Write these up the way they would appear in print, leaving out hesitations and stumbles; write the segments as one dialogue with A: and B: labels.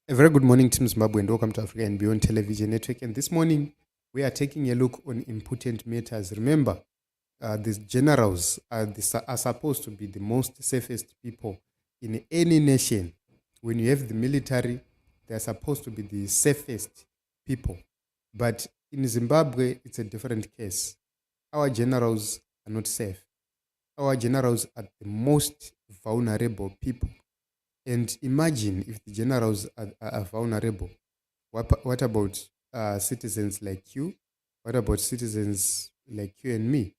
A: A very good morning, Team Zimbabwe, and welcome to Africa and Beyond Television Network. And this morning, we are taking a look on important matters. Remember, these generals are supposed to be the most safest people in any nation. When you have the military, they are supposed to be the safest people. But in Zimbabwe, it's a different case. Our generals are not safe. Our generals are the most vulnerable people. And imagine if the generals are vulnerable. What about citizens like you? What about citizens like you and me?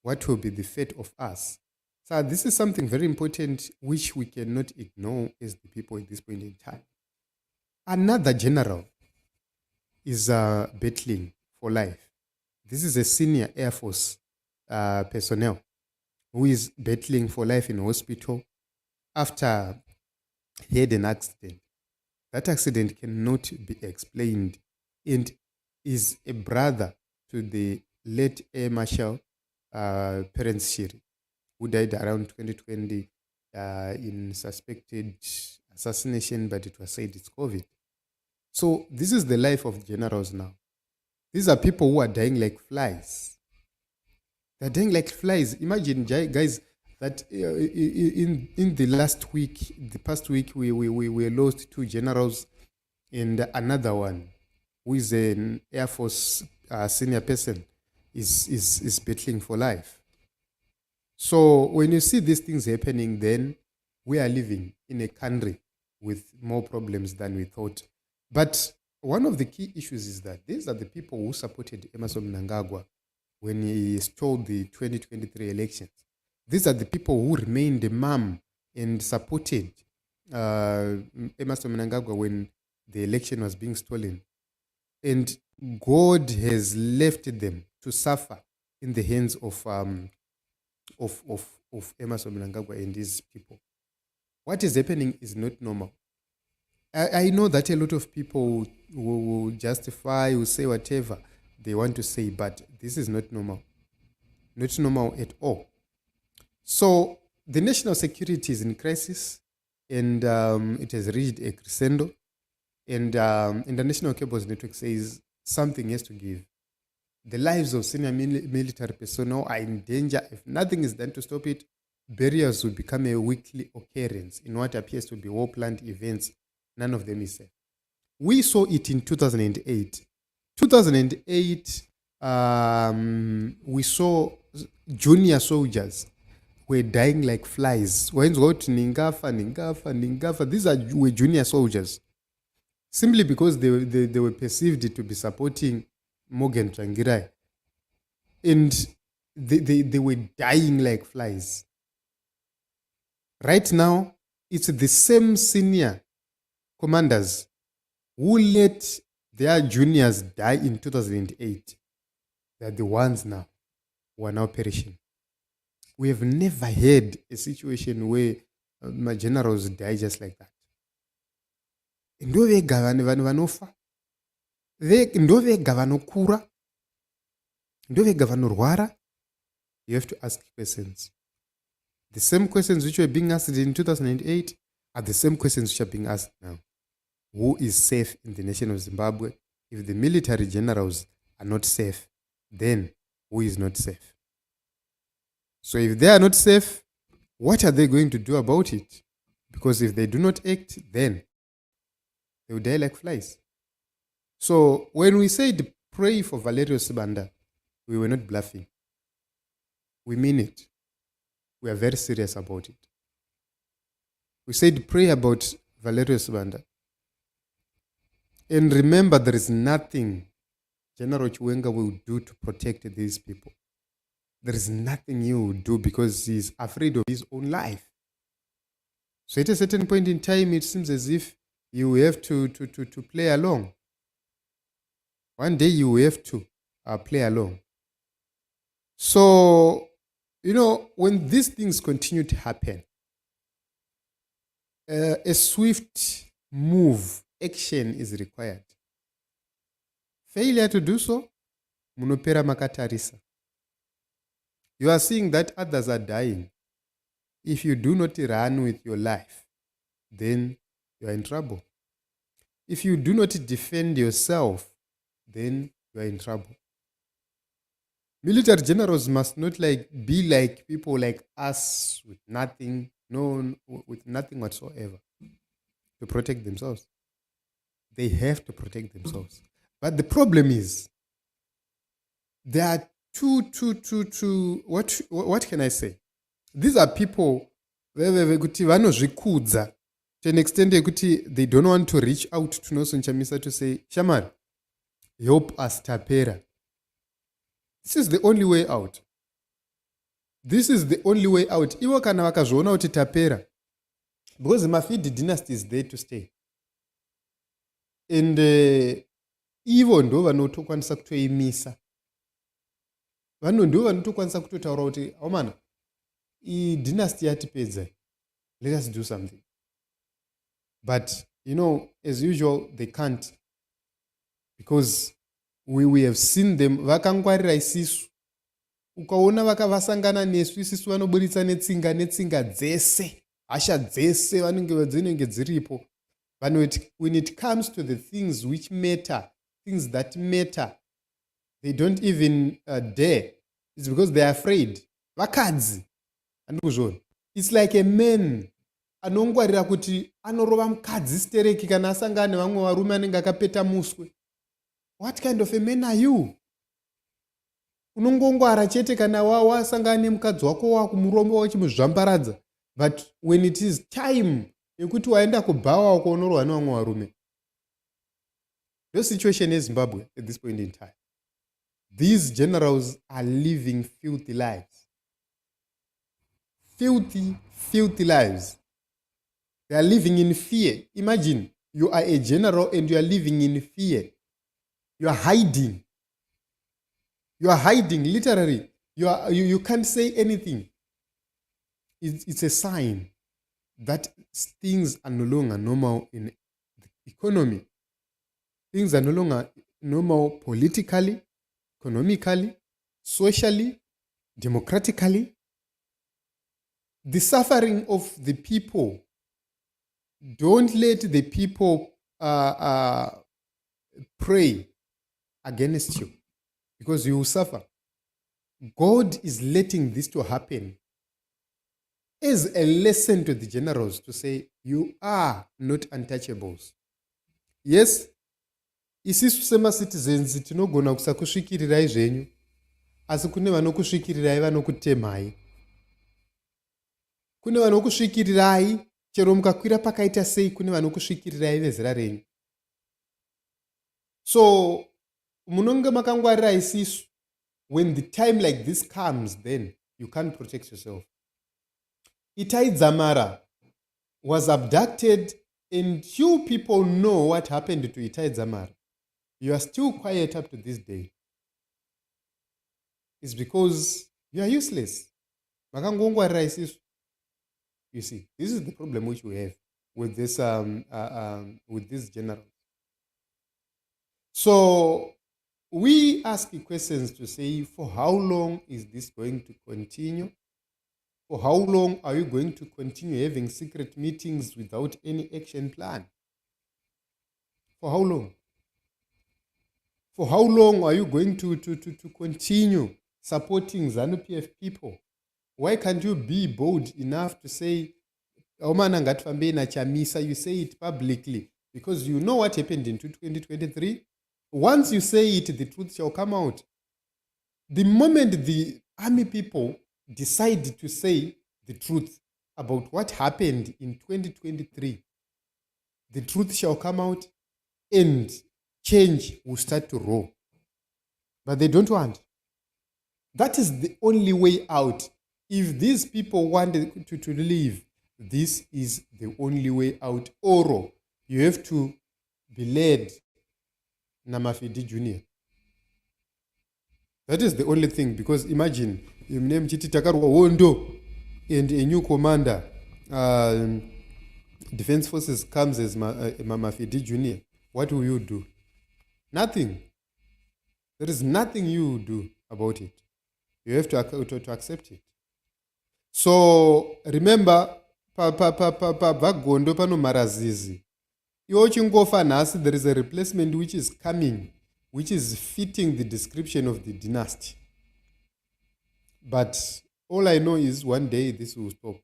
A: What will be the fate of us? So, this is something very important which we cannot ignore as the people at this point in time. Another general is battling for life. This is a senior Air Force personnel who is battling for life in hospital after he had an accident. That accident cannot be explained and is a brother to the late Air Marshal Terence Shiri, who died around 2020 in suspected assassination, but it was said it's COVID. So this is the life of generals now. These are people who are dying like flies. They're dying like flies. Imagine, guys, that in the last week, the past week, we lost two generals and another one who is an Air Force senior person is battling for life. So when you see these things happening, then we are living in a country with more problems than we thought. But one of the key issues is that these are the people who supported Emerson Mnangagwa when he stole the 2023 elections. These are the people who remained mum and supported Emerson Mnangagwa when the election was being stolen. And God has left them to suffer in the hands of Emerson Mnangagwa and his people. What is happening is not normal. I know that a lot of people will justify, will say whatever they want to say, but this is not normal. Not normal at all. So the national security is in crisis, and it has reached a crescendo. And International Cables Network says something has to give. The lives of senior military personnel are in danger. If nothing is done to stop it, burials will become a weekly occurrence in what appears to be war-planned events. None of them is safe. We saw it in 2008. 2008, we saw junior soldiers were dying like flies. Ningafa. These were junior soldiers. Simply because they were perceived to be supporting Morgan Tsvangirai. And they were dying like flies. Right now, it's the same senior commanders who let their juniors die in 2008. They're the ones now who are now perishing. We have never had a situation where my generals die just like that. Ndovega vanhu vanofa, ndovega vanokura, ndovega vanorwara. You have to ask questions. The same questions which were being asked in 2008 are the same questions which are being asked now. Who is safe in the nation of Zimbabwe? If the military generals are not safe, then who is not safe? So if they are not safe, what are they going to do about it? Because if they do not act, then they will die like flies. So when we said pray for Valerio Sibanda, we were not bluffing. We mean it. We are very serious about it. We said pray about Valerio Sibanda. And remember, there is nothing General Chiwenga will do to protect these people. There is nothing he will do because he is afraid of his own life. So at a certain point in time, it seems as if you have to play along. One day you have to play along. So, when these things continue to happen, a swift move, action is required. Failure to do so, munopera makatarisa. You are seeing that others are dying. If you do not run with your life, then you are in trouble. If you do not defend yourself, then you are in trouble. Military generals must not be like people like us with nothing, with nothing whatsoever to protect themselves. They have to protect themselves. But the problem is, there are what can I say? These are people vekuti vanozvikudza to an extent yekuti they don't want to reach out to Nelson Chamisa to say, Shamar, help us tapera. This is the only way out. This is the only way out. Ivo kana vakazviona kuti tapera, because the Mafidi dynasty is there to stay. And ivo ndo vanotokwanisa kutoimisa. Vanhu ndo vanotokwanisa kutotaura kuti omana, I dynasty yatipedza. Let us do something. But, as usual, they can't. Because we have seen them. Vakangwarira isisu. Ukaona vakavasangana nesu isisu vanoburitsa netsinga dzese. Hasha dzese dzinenge dziripo. But when it comes to the things which matter, things that matter, they don't even dare. It's because they are afraid. Vakadzi. It's like a man anongwarira kuti anorova mukadzi stereki kana asangana nevamwe varume anenge akapeta muswe. What kind of a man are you? Unongongwara chete kana wasangana nemukadzi wako wakumurombo wachimuzvambaradza. But when it is time yekuti waenda kubhawa ukonorwa nevamwe varume. The situation in Zimbabwe at this point in time. These generals are living filthy lives. Filthy lives. They are living in fear. Imagine you are a general and you are living in fear. You are hiding. You are hiding, literally. You can't say anything. It's a sign that things are no longer normal in the economy. Things are no longer normal politically, economically, socially, democratically. The suffering of the people, don't let the people pray against you, because you will suffer. God is letting this to happen as a lesson to the generals to say, you are not untouchables. Yes, isisu sema-citizens tinogona kusakusvikirirai zvenyu, asi kune vanokusvikirirai vanokutemai. Kune vanokusvikirirai chero mukakwira pakaita sei, kune vanokusvikirirai vezera renyu. So munonge makangwarira isisu, when the time like this comes, then you can't protect yourself. Itai Dzamara was abducted, and few people know what happened to Itai Dzamara. You are still quiet up to this day. It's because you are useless. Makangongwarira isisu. You see, this is the problem which we have with this with this general. So we ask questions to say, for how long is this going to continue? For how long are you going to continue having secret meetings without any action plan? For how long? For how long are you going to continue supporting ZANU-PF people? Why can't you be bold enough to say, Omana ngatifambe na Chamisa, you say it publicly, because you know what happened in 2023. Once you say it, the truth shall come out. The moment the army people decide to say the truth about what happened in 2023, the truth shall come out and change will start to roll. But they don't want. That is the only way out. If these people want to leave, this is the only way out. Or you have to be led na Mafidi Junior. That is the only thing, because imagine, you name Chiti Takarwa Wondo and a new commander, Defense Forces comes as Mafidi Junior. What will you do? Nothing. There is nothing you will do about it. You have to accept it. So remember, Vagondo pano marazizi. iwe uchingofa nhasi, there is a replacement which is coming, which is fitting the description of the dynasty. But all I know is one day this will stop.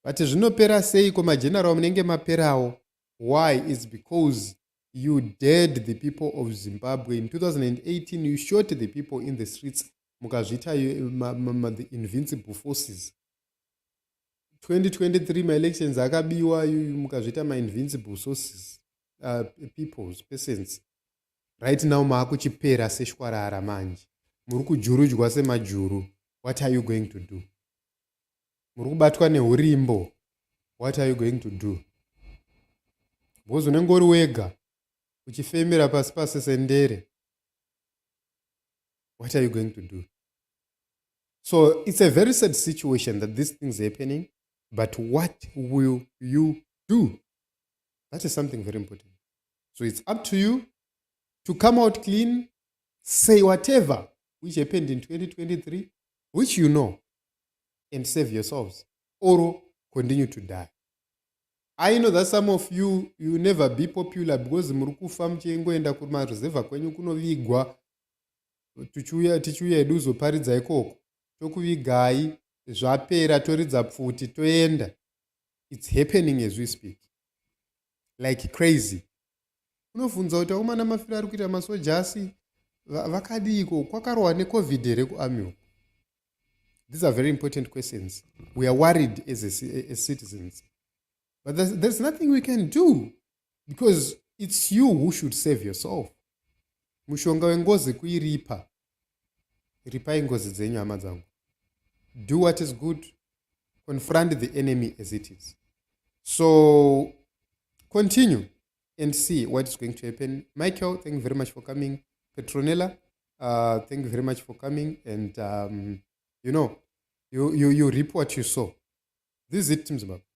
A: But zvinopera seiko mageneral munenge maperawo? Why? It's because you dared the people of Zimbabwe. In 2018, you shot the people in the streets. Mukazvita the invincible forces. 2023 elections akabiwa mukazvita invincible sources, peoples, persons. Right now maakuchipera seshwarara manje. Muri kujurudzwa semajuru. What are you going to do? Muri kubatwa neurimbo. What are you going to do? Because unenge uri wega uchifemera pasi pasi sendere. What are you going to do? So it's a very sad situation that these things are happening. But what will you do? That is something very important. So it's up to you to come out clean, say whatever which happened in 2023, which you know, and save yourselves, or continue to die. I know that some of you will never be popular because murukufa mchengoenda kumareserva kwenyu kunovigwa tichiuya edu uzoparidza ikoko tokuvigai zvapera toridza pfuti toenda. It's happening as we speak like crazy. Unofunza kuti akomana mafira ari kuita masojasi vakadiko kwakarohwa necovid here kuarmy uko? These are very important questions. We are worried as citizens. But there's nothing we can do because it's you who should save yourself. Mushonga wengozi kuiripa. Ripai ngozi dzenyu hama dzangu. Do what is good. Confront the enemy as it is. So continue and see what is going to happen. Michael, thank you very much for coming. Petronella, thank you very much for coming. And you reap what you sow. This is it, Team Zimbabwe.